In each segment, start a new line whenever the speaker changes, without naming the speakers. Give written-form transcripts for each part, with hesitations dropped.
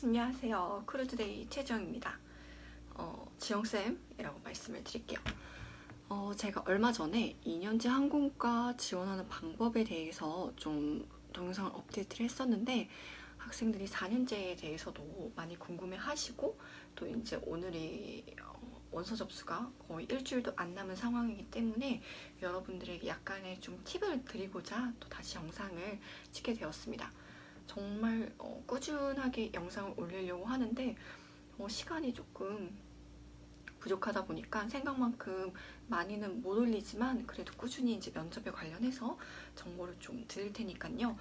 안녕하세요. 크루즈데이 최지영입니다. 지영쌤이라고 말씀을 드릴게요. 제가 얼마 전에 2년제 항공과 지원하는 방법에 대해서 좀 동영상을 업데이트를 했었는데 학생들이 4년제에 대해서도 많이 궁금해 하시고 또 이제 오늘이 원서 접수가 거의 일주일도 안 남은 상황이기 때문에 여러분들에게 약간의 좀 팁을 드리고자 또 다시 영상을 찍게 되었습니다. 정말 꾸준하게 영상을 올리려고 하는데 시간이 조금 부족하다 보니까 생각만큼 많이는 못 올리지만 그래도 꾸준히 이제 면접에 관련해서 정보를 좀 드릴 테니까요.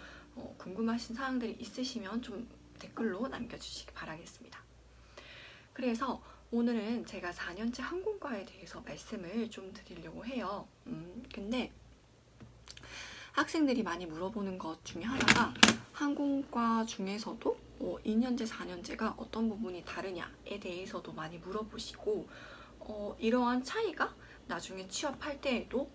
궁금하신 사항들이 있으시면 좀 댓글로 남겨주시기 바라겠습니다. 그래서 오늘은 제가 4년제 항공과에 대해서 말씀을 좀 드리려고 해요. 근데 학생들이 많이 물어보는 것 중에 하나가 항공과 중에서도 2년제, 4년제가 어떤 부분이 다르냐에 대해서도 많이 물어보시고 이러한 차이가 나중에 취업할 때에도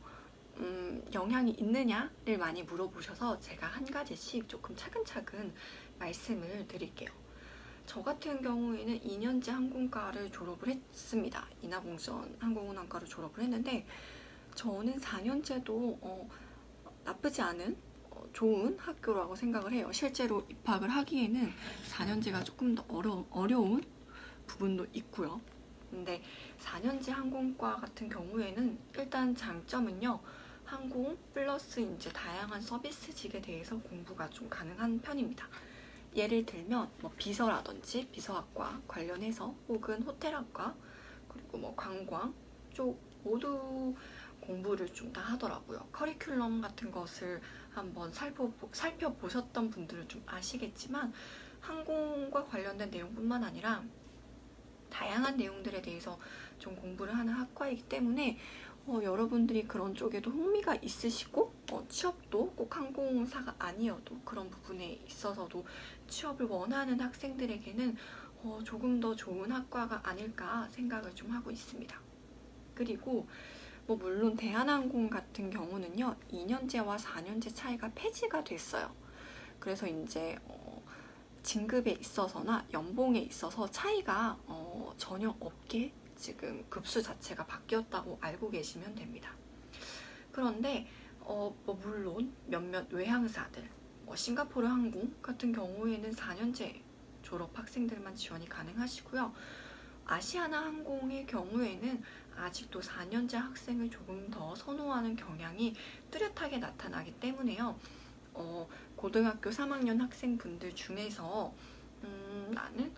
영향이 있느냐를 많이 물어보셔서 제가 한 가지씩 조금 차근차근 말씀을 드릴게요. 저 같은 경우에는 2년제 항공과를 졸업을 했습니다. 인하공전 항공운항과를 졸업을 했는데 저는 4년제도 나쁘지 않은 좋은 학교라고 생각을 해요. 실제로 입학을 하기에는 4년제가 조금 더 어려운 부분도 있고요. 근데 4년제 항공과 같은 경우에는 일단 장점은요. 항공 플러스 이제 다양한 서비스직에 대해서 공부가 좀 가능한 편입니다. 예를 들면 뭐 비서라든지 비서학과 관련해서 혹은 호텔학과 그리고 뭐 관광 쪽 모두 공부를 좀 다 하더라고요. 커리큘럼 같은 것을 한번 살펴보셨던 분들은 좀 아시겠지만 항공과 관련된 내용뿐만 아니라 다양한 내용들에 대해서 좀 공부를 하는 학과이기 때문에 여러분들이 그런 쪽에도 흥미가 있으시고 취업도 꼭 항공사가 아니어도 그런 부분에 있어서도 취업을 원하는 학생들에게는 조금 더 좋은 학과가 아닐까 생각을 좀 하고 있습니다. 그리고 물론 대한항공 같은 경우는요 2년제와 4년제 차이가 폐지가 됐어요. 그래서 이제 진급에 있어서나 연봉에 있어서 차이가 전혀 없게 지금 급수 자체가 바뀌었다고 알고 계시면 됩니다. 그런데 물론 몇몇 외항사들 싱가포르 항공 같은 경우에는 4년제 졸업 학생들만 지원이 가능하시고요. 아시아나 항공의 경우에는 아직도 4년제 학생을 조금 더 선호하는 경향이 뚜렷하게 나타나기 때문에요. 고등학교 3학년 학생분들 중에서 나는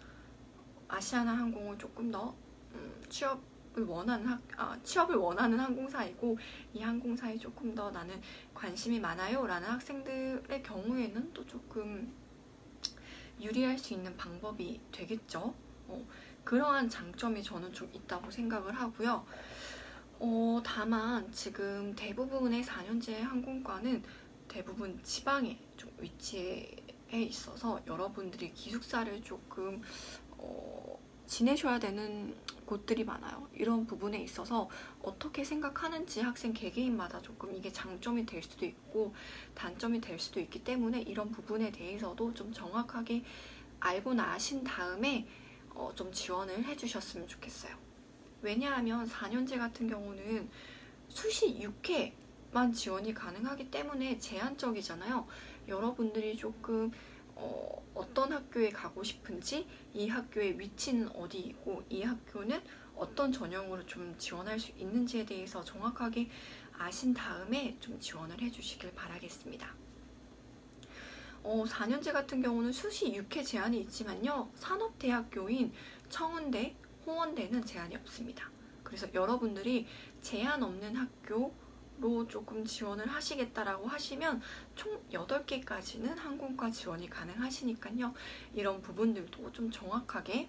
아시아나 항공을 조금 더 취업을 원하는 항공사이고 이 항공사에 조금 더 나는 관심이 많아요 라는 학생들의 경우에는 또 조금 유리할 수 있는 방법이 되겠죠. 그러한 장점이 저는 좀 있다고 생각을 하고요. 다만 지금 대부분의 4년제 항공과는 대부분 지방에 좀 위치해 있어서 여러분들이 기숙사를 조금 지내셔야 되는 곳들이 많아요. 이런 부분에 있어서 어떻게 생각하는지 학생 개개인마다 조금 이게 장점이 될 수도 있고 단점이 될 수도 있기 때문에 이런 부분에 대해서도 좀 정확하게 알고 나신 다음에 좀 지원을 해주셨으면 좋겠어요. 왜냐하면 4년제 같은 경우는 수시 6회만 지원이 가능하기 때문에 제한적이잖아요. 여러분들이 조금 어떤 학교에 가고 싶은지, 이 학교의 위치는 어디이고 이 학교는 어떤 전형으로 좀 지원할 수 있는지에 대해서 정확하게 아신 다음에 좀 지원을 해주시길 바라겠습니다. 4년제 같은 경우는 수시 6회 제한이 있지만요. 산업대학교인 청운대, 홍원대는 제한이 없습니다. 그래서 여러분들이 제한 없는 학교로 조금 지원을 하시겠다라고 하시면 총 8개까지는 항공과 지원이 가능하시니까요. 이런 부분들도 좀 정확하게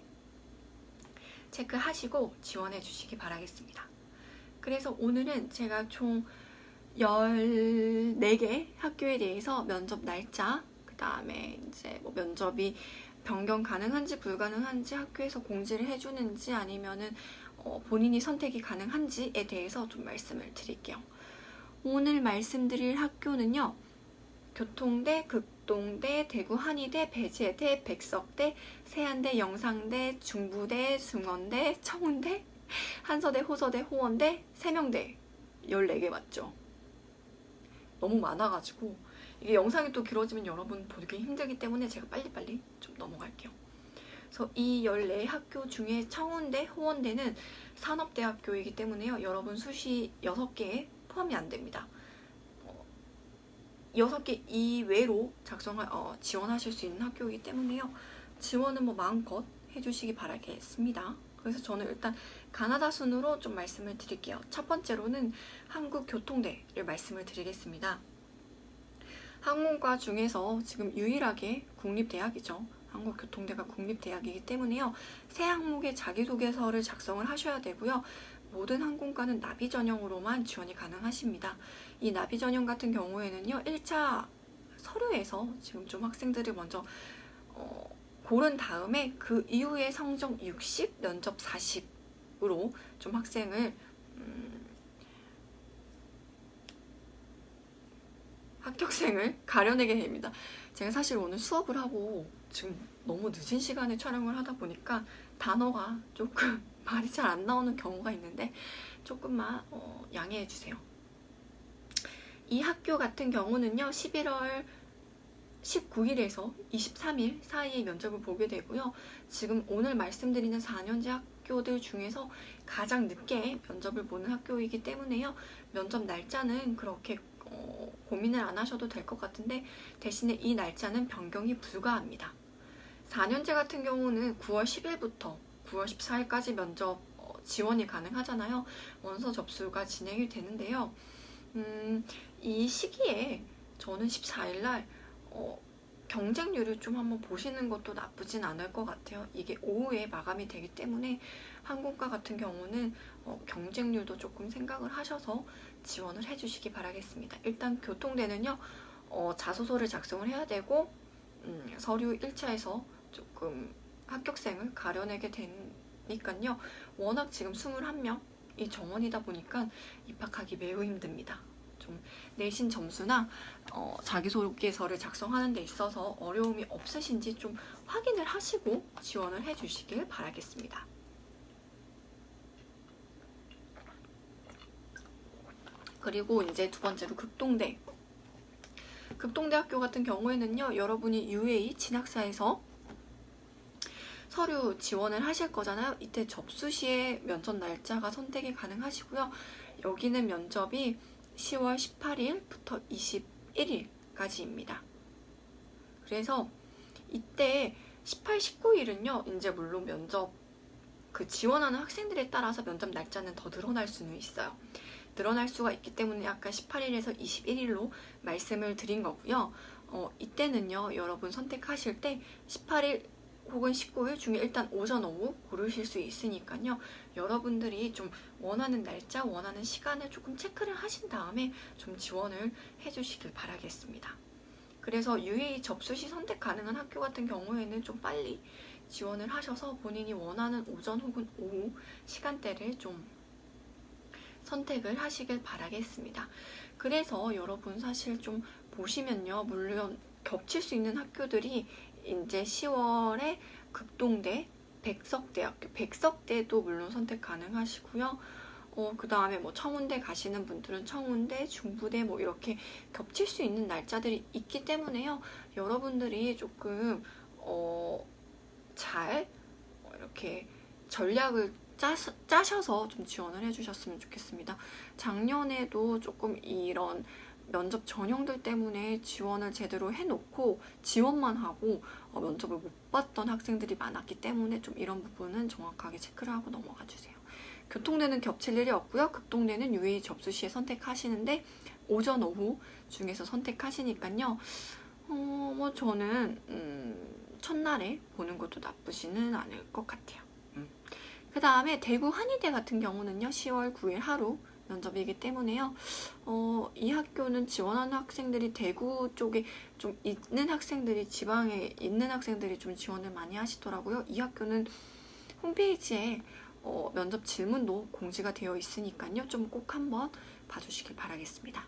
체크하시고 지원해 주시기 바라겠습니다. 그래서 오늘은 제가 총 14개 학교에 대해서 면접 날짜, 그 다음에 이제 면접이 변경 가능한지 불가능한지 학교에서 공지를 해주는지 아니면은 본인이 선택이 가능한지에 대해서 좀 말씀을 드릴게요. 오늘 말씀드릴 학교는요. 교통대 극동대, 대구 한의대, 배재대, 백석대, 세안대, 영상대, 중부대, 중원대, 청운대, 한서대, 호서대, 호원대, 세명대 14개 맞죠? 너무 많아가지고 이게 영상이 또 길어지면 여러분 보기 힘들기 때문에 제가 빨리빨리 좀 넘어갈게요. 그래서 이 14학교 중에 청운대, 호원대는 산업대학교이기 때문에요. 여러분 수시 6개에 포함이 안 됩니다. 6개 이외로 지원하실 수 있는 학교이기 때문에요. 지원은 뭐 마음껏 해주시기 바라겠습니다. 그래서 저는 일단 가나다 순으로 좀 말씀을 드릴게요. 첫 번째로는 한국교통대를 말씀을 드리겠습니다. 항공과 중에서 지금 유일하게 국립대학이죠. 한국교통대가 국립대학이기 때문에요. 새 항목의 자기소개서를 작성을 하셔야 되고요. 모든 항공과는 나비 전형으로만 지원이 가능하십니다. 이 나비 전형 같은 경우에는요, 1차 서류에서 지금 좀 학생들을 먼저 고른 다음에 그 이후에 성적 60, 면접 40으로 좀 학생을 합격생을 가려내게 됩니다. 제가 사실 오늘 수업을 하고 지금 너무 늦은 시간에 촬영을 하다 보니까 단어가 조금 말이 잘 안 나오는 경우가 있는데 조금만 양해해 주세요. 이 학교 같은 경우는요, 11월 19일에서 23일 사이에 면접을 보게 되고요. 지금 오늘 말씀드리는 4년제 학교들 중에서 가장 늦게 면접을 보는 학교이기 때문에요. 면접 날짜는 그렇게 고민을 안 하셔도 될 것 같은데 대신에 이 날짜는 변경이 불가합니다. 4년제 같은 경우는 9월 10일부터 9월 14일까지 면접 지원이 가능하잖아요. 원서 접수가 진행이 되는데요. 이 시기에 저는 14일날 경쟁률을 좀 한번 보시는 것도 나쁘진 않을 것 같아요. 이게 오후에 마감이 되기 때문에 항공과 같은 경우는 경쟁률도 조금 생각을 하셔서 지원을 해주시기 바라겠습니다. 일단 교통대는요, 자소서를 작성을 해야 되고 서류 1차에서 조금 합격생을 가려내게 되니까요. 워낙 지금 21명이 정원이다 보니까 입학하기 매우 힘듭니다. 좀 내신 점수나 자기소개서를 작성하는 데 있어서 어려움이 없으신지 좀 확인을 하시고 지원을 해주시길 바라겠습니다. 그리고 이제 두 번째로 극동대. 극동대학교 같은 경우에는요, 여러분이 UA 진학사에서 서류 지원을 하실 거잖아요. 이때 접수 시에 면접 날짜가 선택이 가능하시고요. 여기는 면접이 10월 18일부터 21일까지입니다. 그래서 이때 18, 19일은요, 이제 물론 면접 지원하는 학생들에 따라서 면접 날짜는 더 늘어날 수는 있어요. 늘어날 수가 있기 때문에 아까 18일에서 21일로 말씀을 드린 거고요. 이때는요, 여러분 선택하실 때 18일 혹은 19일 중에 일단 오전, 오후 고르실 수 있으니까요. 여러분들이 좀 원하는 날짜, 원하는 시간을 조금 체크를 하신 다음에 좀 지원을 해주시길 바라겠습니다. 그래서 UA 접수 시 선택 가능한 학교 같은 경우에는 좀 빨리 지원을 하셔서 본인이 원하는 오전 혹은 오후 시간대를 좀 선택을 하시길 바라겠습니다. 그래서 여러분 사실 좀 보시면요, 물론 겹칠 수 있는 학교들이 이제 10월에 극동대, 백석대학교, 백석대도 물론 선택 가능하시고요. 그 다음에 뭐 청운대 가시는 분들은 청운대, 중부대 뭐 이렇게 겹칠 수 있는 날짜들이 있기 때문에요. 여러분들이 조금 잘 이렇게 전략을 짜셔서 좀 지원을 해주셨으면 좋겠습니다. 작년에도 조금 이런 면접 전형들 때문에 지원을 제대로 해놓고 지원만 하고 면접을 못 봤던 학생들이 많았기 때문에 좀 이런 부분은 정확하게 체크를 하고 넘어가 주세요. 교통대는 겹칠 일이 없고요. 극동대는 UA 접수 시에 선택하시는데 오전, 오후 중에서 선택하시니까요. 뭐 저는 첫날에 보는 것도 나쁘지는 않을 것 같아요. 그 다음에 대구 한의대 같은 경우는요, 10월 9일 하루 면접이기 때문에요. 이 학교는 지원하는 학생들이 대구 쪽에 좀 있는 학생들이, 지방에 있는 학생들이 좀 지원을 많이 하시더라고요. 이 학교는 홈페이지에 면접 질문도 공지가 되어 있으니까요. 좀 꼭 한번 봐주시길 바라겠습니다.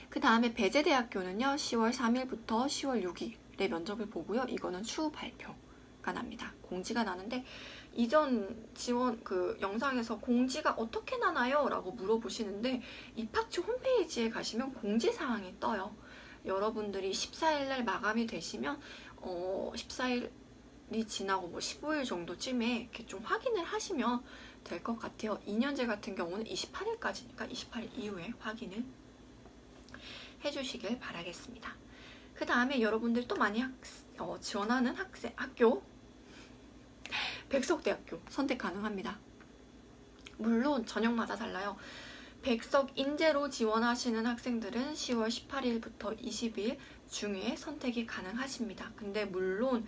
그 다음에 배재대학교는요 10월 3일부터 10월 6일에 면접을 보고요. 이거는 추후 발표가 납니다. 공지가 나는데 이전 지원 그 영상에서 공지가 어떻게 나나요? 라고 물어보시는데 입학처 홈페이지에 가시면 공지사항이 떠요. 여러분들이 14일날 마감이 되시면 14일이 지나고 뭐 15일 정도쯤에 이렇게 좀 확인을 하시면 될 것 같아요. 2년제 같은 경우는 28일까지니까 28일 이후에 확인을 해주시길 바라겠습니다. 그 다음에 여러분들 또 많이 지원하는 학교 백석대학교 선택 가능합니다. 물론 전형마다 달라요. 백석 인재로 지원하시는 학생들은 10월 18일부터 20일 중에 선택이 가능하십니다. 근데 물론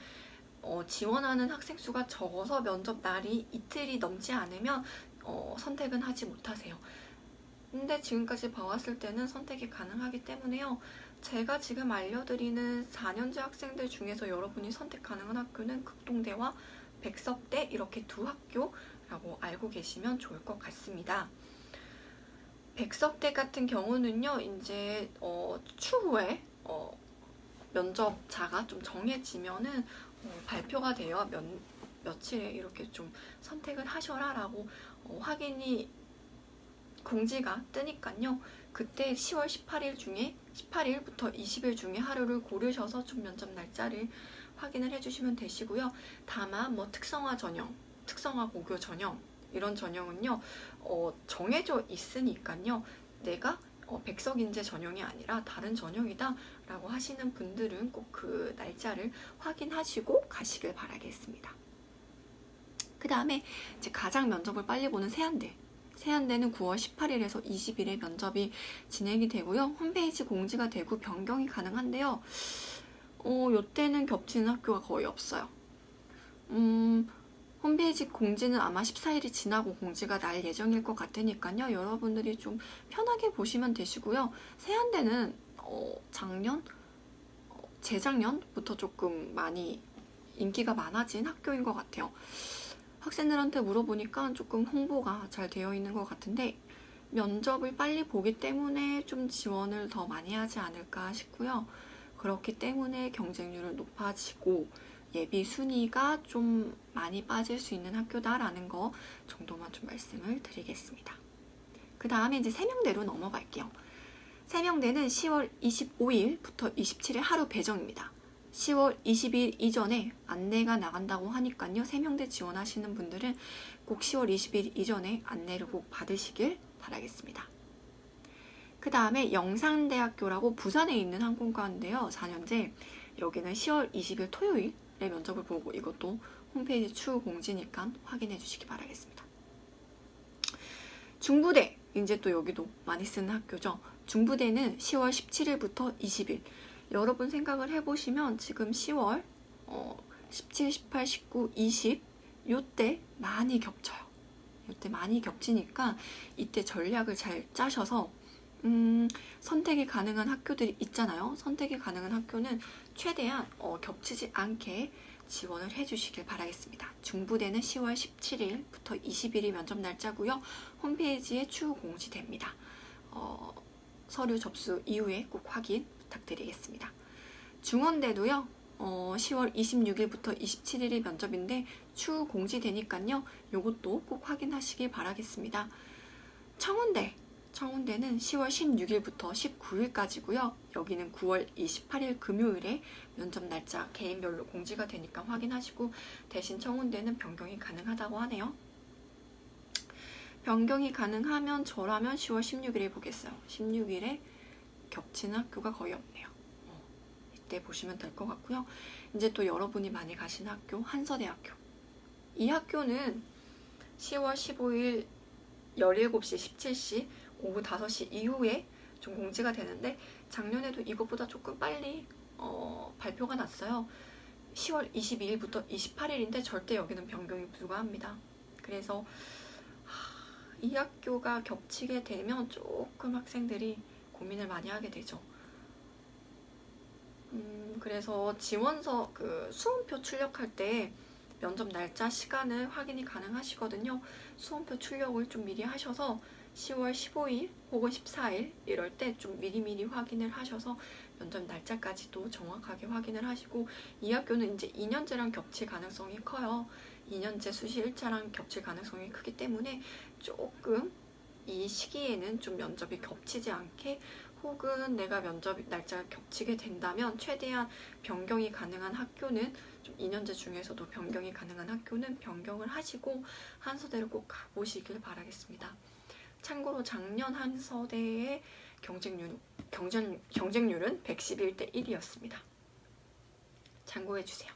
지원하는 학생 수가 적어서 면접 날이 이틀이 넘지 않으면 선택은 하지 못하세요. 근데 지금까지 봐왔을 때는 선택이 가능하기 때문에요. 제가 지금 알려드리는 4년제 학생들 중에서 여러분이 선택 가능한 학교는 극동대와 백석대 이렇게 두 학교라고 알고 계시면 좋을 것 같습니다. 백석대 같은 경우는요, 이제 추후에 면접자가 좀 정해지면은 발표가 되어 며칠에 이렇게 좀 선택을 하셔라라고 확인이 공지가 뜨니까요. 그때 10월 18일 중에 18일부터 20일 중에 하루를 고르셔서 좀 면접 날짜를 확인을 해주시면 되시고요. 다만 뭐 특성화 전형, 특성화 고교 전형 이런 전형은요 정해져 있으니까요. 내가 백석인재 전형이 아니라 다른 전형이다 라고 하시는 분들은 꼭 그 날짜를 확인하시고 가시길 바라겠습니다. 그 다음에 이제 가장 면접을 빨리 보는 세안대는 9월 18일에서 20일에 면접이 진행이 되고요. 홈페이지 공지가 되고 변경이 가능한데요. 요때는 겹치는 학교가 거의 없어요. 홈페이지 공지는 아마 14일이 지나고 공지가 날 예정일 것 같으니까요. 여러분들이 좀 편하게 보시면 되시고요. 세안대는 재작년부터 조금 많이 인기가 많아진 학교인 것 같아요. 학생들한테 물어보니까 조금 홍보가 잘 되어 있는 것 같은데 면접을 빨리 보기 때문에 좀 지원을 더 많이 하지 않을까 싶고요. 그렇기 때문에 경쟁률은 높아지고 예비 순위가 좀 많이 빠질 수 있는 학교다라는 거 정도만 좀 말씀을 드리겠습니다. 그 다음에 이제 세명대로 넘어갈게요. 세명대는 10월 25일부터 27일 하루 배정입니다. 10월 20일 이전에 안내가 나간다고 하니까요. 세명대 지원하시는 분들은 꼭 10월 20일 이전에 안내를 꼭 받으시길 바라겠습니다. 그 다음에 영산대학교라고 부산에 있는 항공과인데요. 4년제 여기는 10월 20일 토요일에 면접을 보고 이것도 홈페이지 추후 공지니까 확인해 주시기 바라겠습니다. 중부대 이제 또 여기도 많이 쓰는 학교죠. 중부대는 10월 17일부터 20일 여러분 생각을 해보시면 지금 10월 17, 18, 19, 20 요때 많이 겹쳐요. 요때 많이 겹치니까 이때 전략을 잘 짜셔서 선택이 가능한 학교들이 있잖아요. 선택이 가능한 학교는 최대한 겹치지 않게 지원을 해주시길 바라겠습니다. 중부대는 10월 17일부터 20일이 면접 날짜고요. 홈페이지에 추후 공지됩니다. 서류 접수 이후에 꼭 확인 부탁드리겠습니다. 중원대도요. 10월 26일부터 27일이 면접인데 추후 공지되니까요. 요것도 꼭 확인하시길 바라겠습니다. 청운대는 10월 16일부터 19일까지고요. 여기는 9월 28일 금요일에 면접 날짜 개인별로 공지가 되니까 확인하시고 대신 청운대는 변경이 가능하다고 하네요. 변경이 가능하면 저라면 10월 16일에 보겠어요. 16일에 겹치는 학교가 거의 없네요. 이때 보시면 될 것 같고요. 이제 또 여러분이 많이 가신 학교 한서대학교. 이 학교는 10월 15일 17시, 17시, 오후 5시 이후에 좀 공지가 되는데 작년에도 이것보다 조금 빨리 발표가 났어요. 10월 22일부터 28일인데 절대 여기는 변경이 불가합니다. 그래서 이 학교가 겹치게 되면 조금 학생들이 고민을 많이 하게 되죠. 그래서 지원서 수험표 출력할 때 면접 날짜 시간을 확인이 가능하시거든요. 수험표 출력을 좀 미리 하셔서 10월 15일 혹은 14일 이럴 때 좀 미리미리 확인을 하셔서 면접 날짜까지도 정확하게 확인을 하시고, 이 학교는 이제 2년제랑 겹칠 가능성이 커요. 2년제 수시 1차랑 겹칠 가능성이 크기 때문에 조금 이 시기에는 좀 면접이 겹치지 않게, 혹은 내가 면접 날짜가 겹치게 된다면 최대한 변경이 가능한 학교는, 좀 2년제 중에서도 변경이 가능한 학교는 변경을 하시고 한서대를 꼭 가보시길 바라겠습니다. 참고로 작년 한서대의 경쟁률은 111대 1이었습니다. 참고해주세요.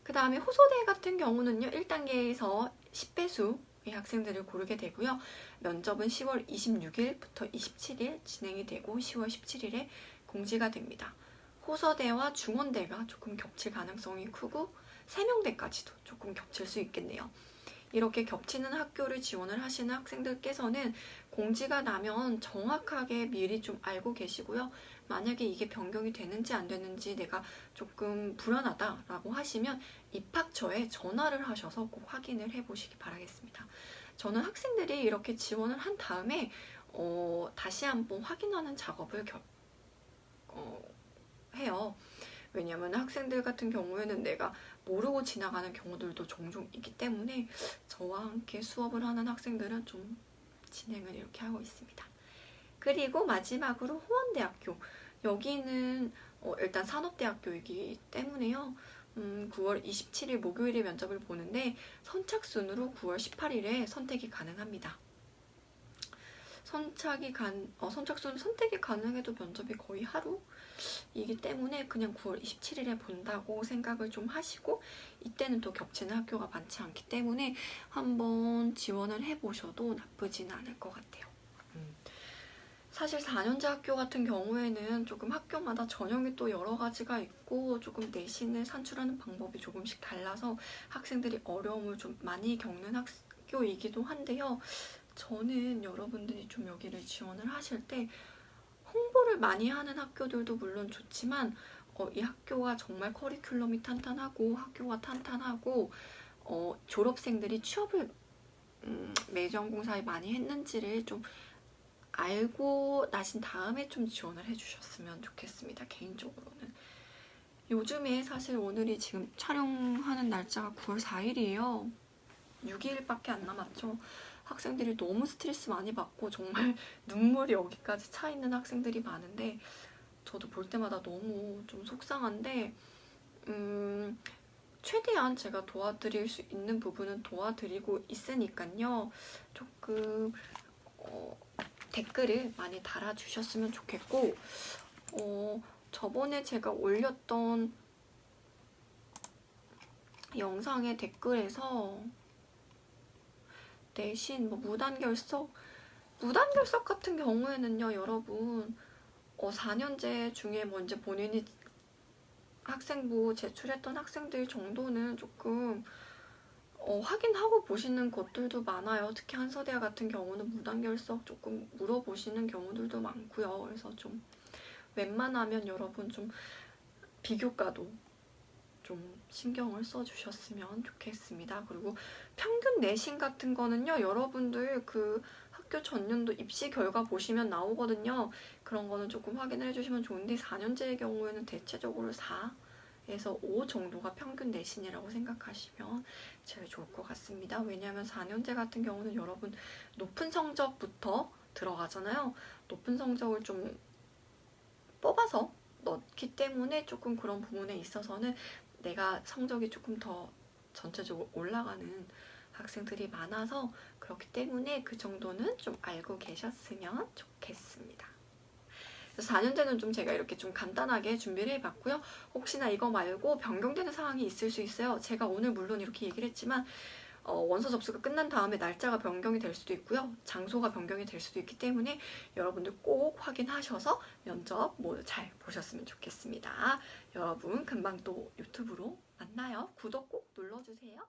그 다음에 호소대 같은 경우는요, 1단계에서 10배수의 학생들을 고르게 되고요. 면접은 10월 26일부터 27일 진행이 되고 10월 17일에 공지가 됩니다. 호서대와 중원대가 조금 겹칠 가능성이 크고 세명대까지도 조금 겹칠 수 있겠네요. 이렇게 겹치는 학교를 지원을 하시는 학생들께서는 공지가 나면 정확하게 미리 좀 알고 계시고요. 만약에 이게 변경이 되는지 안 되는지 내가 조금 불안하다라고 하시면 입학처에 전화를 하셔서 꼭 확인을 해보시기 바라겠습니다. 저는 학생들이 이렇게 지원을 한 다음에 다시 한번 확인하는 작업을 해요. 왜냐면 학생들 같은 경우에는 내가 모르고 지나가는 경우들도 종종 있기 때문에 저와 함께 수업을 하는 학생들은 좀 진행을 이렇게 하고 있습니다. 그리고 마지막으로 호원대학교. 여기는 일단 산업대학교이기 때문에요. 9월 27일 목요일에 면접을 보는데 선착순으로 9월 18일에 선택이 가능합니다. 선착순 선택이 가능해도 면접이 거의 하루이기 때문에 그냥 9월 27일에 본다고 생각을 좀 하시고, 이때는 또 겹치는 학교가 많지 않기 때문에 한번 지원을 해보셔도 나쁘진 않을 것 같아요. 사실 4년제 학교 같은 경우에는 조금 학교마다 전형이 또 여러 가지가 있고 조금 내신을 산출하는 방법이 조금씩 달라서 학생들이 어려움을 좀 많이 겪는 학교이기도 한데요. 저는 여러분들이 좀 여기를 지원을 하실 때 홍보를 많이 하는 학교들도 물론 좋지만 이 학교가 정말 커리큘럼이 탄탄하고 학교가 탄탄하고 졸업생들이 취업을 매전공사에 많이 했는지를 좀 알고 나신 다음에 좀 지원을 해주셨으면 좋겠습니다. 개인적으로는. 요즘에 사실 오늘이 지금 촬영하는 날짜가 9월 4일이에요. 6일밖에 안 남았죠. 학생들이 너무 스트레스 많이 받고 정말 눈물이 여기까지 차 있는 학생들이 많은데 저도 볼 때마다 너무 좀 속상한데 최대한 제가 도와드릴 수 있는 부분은 도와드리고 있으니까요. 조금 댓글을 많이 달아주셨으면 좋겠고, 저번에 제가 올렸던 영상의 댓글에서 내신 무단결석 같은 경우에는요, 여러분 4년제 중에 먼저 본인이 학생부 제출했던 학생들 정도는 조금 확인하고 보시는 것들도 많아요. 특히 한서대학 같은 경우는 무단결석 조금 물어보시는 경우들도 많고요. 그래서 좀 웬만하면 여러분 좀 비교과도 좀 신경을 써주셨으면 좋겠습니다. 그리고 평균 내신 같은 거는요, 여러분들 그 학교 전년도 입시 결과 보시면 나오거든요. 그런 거는 조금 확인을 해주시면 좋은데 4년제의 경우에는 대체적으로 4에서 5 정도가 평균 내신이라고 생각하시면 제일 좋을 것 같습니다. 왜냐하면 4년제 같은 경우는 여러분 높은 성적부터 들어가잖아요. 높은 성적을 좀 뽑아서 넣기 때문에 조금 그런 부분에 있어서는 내가 성적이 조금 더 전체적으로 올라가는 학생들이 많아서 그렇기 때문에 그 정도는 좀 알고 계셨으면 좋겠습니다. 4년제는 좀 제가 이렇게 좀 간단하게 준비를 해봤고요. 혹시나 이거 말고 변경되는 상황이 있을 수 있어요. 제가 오늘 물론 이렇게 얘기를 했지만 원서 접수가 끝난 다음에 날짜가 변경이 될 수도 있고요. 장소가 변경이 될 수도 있기 때문에 여러분들 꼭 확인하셔서 면접 모두 잘 보셨으면 좋겠습니다. 여러분 금방 또 유튜브로 만나요. 구독 꼭 눌러주세요.